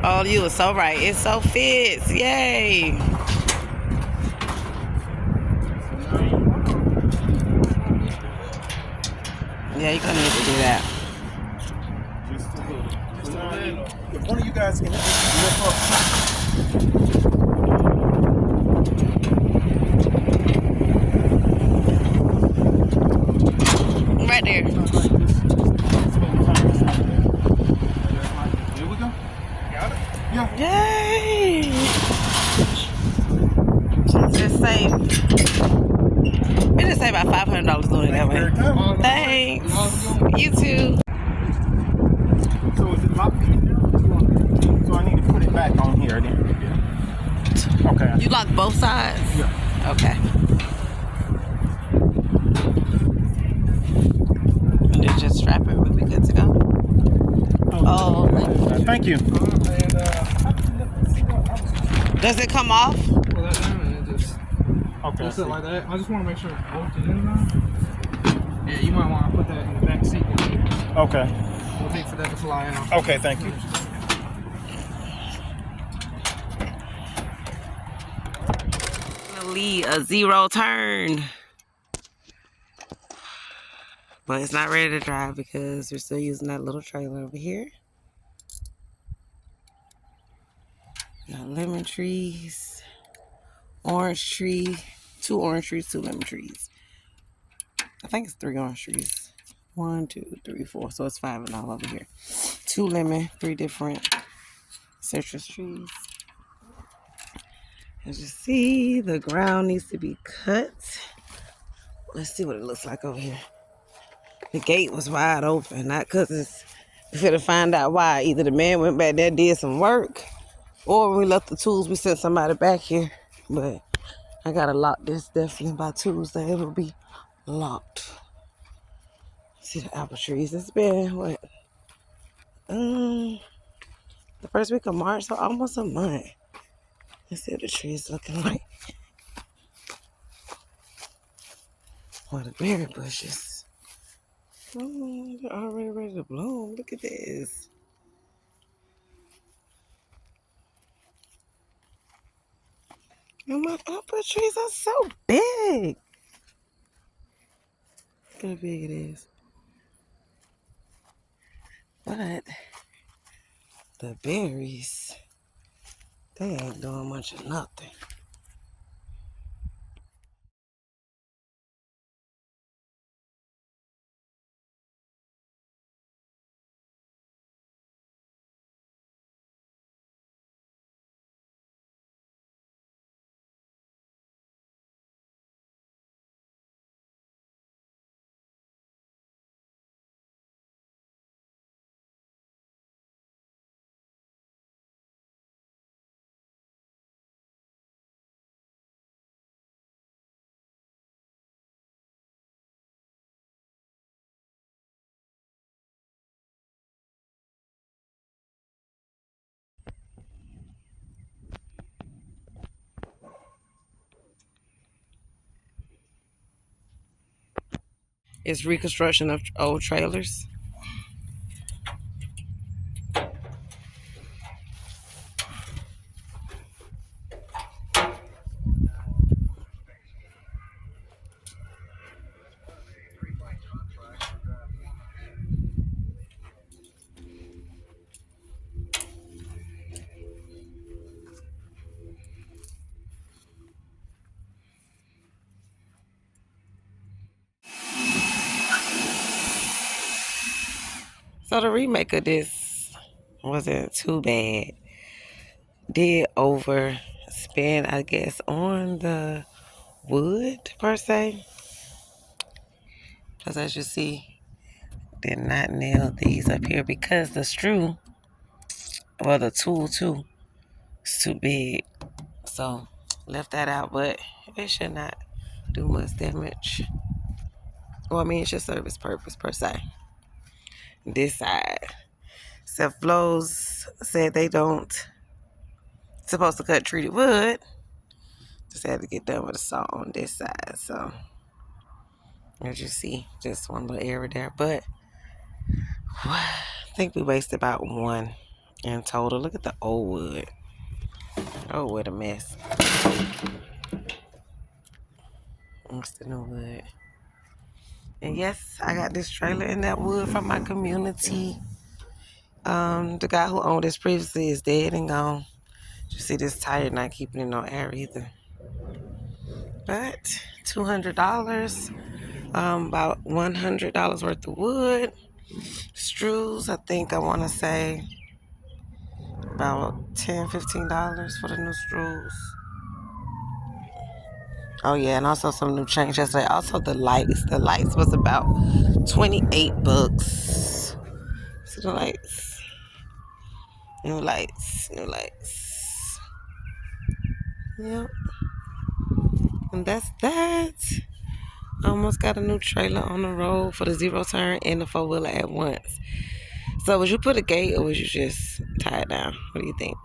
Oh, you were so right. It so fits. Yay. Yeah, you're gonna need to do that. If one of you guys can lift up. Right there. There we go. Got it? Yeah. Yay. Just save. We just save about $500 doing it that way. Thanks. You too. So is it locked? So I need to put it back on here then. Yeah. Okay. You lock both sides? Yeah. Okay. And then just strap it. We'll be good to go. Oh, thank you. Does it come off? Okay. Just it like that. I just want to make sure it's bolted in now. Yeah, you might want to put that in the back seat. Okay. We'll wait for that to fly out. Okay, thank you. Lead a 0 turn. But it's not ready to drive because we're still using that little trailer over here. Got lemon trees, orange tree, 2 orange trees, 2 lemon trees. I think it's 3 orange trees. 1, 2, 3, 4. So it's 5 in all over here. 2 lemon, 3 different citrus trees. As you see, the ground needs to be cut. Let's see what it looks like over here. The gate was wide open, not because it's, we're going to find out why. Either the man went back there, did some work, or when we left the tools, we sent somebody back here. But I got to lock this definitely by Tuesday. It will be locked. See the apple trees. It's been, what? The first week of March, so almost a month. Let's see what the trees looking like. Oh, the berry bushes. Oh, they're already ready to bloom. Look at this. And my apple trees are so big. Look how big it is. But the berries, they ain't doing much of nothing. It's reconstruction of old trailers. So the remake of this wasn't too bad. Did overspend, I guess, on the wood per se. Because as you see, did not nail these up here because the screw, well, the tool too, is too big. So left that out, but it should not do much damage. Well, I mean, it should serve its purpose per se. This side, Self Blows said they don't supposed to cut treated wood. Just had to get done with a saw on this side. So as you see, just one little area there, but I think we wasted about one in total. Look at the old wood. Oh, what a mess. What's the new wood? And yes, I got this trailer in that wood from my community. The guy who owned this previously is dead and gone. You see this tire not keeping it on air either. But $200, about $100 worth of wood. Strews, I think I want to say about $10, $15 for the new strews. Oh yeah, and also some new change yesterday. Also the lights. The lights was about $28. See the lights? New lights. New lights. Yep. And that's that. Almost got a new trailer on the road for the zero turn and the 4-wheeler at once. So would you put a gate or would you just tie it down? What do you think?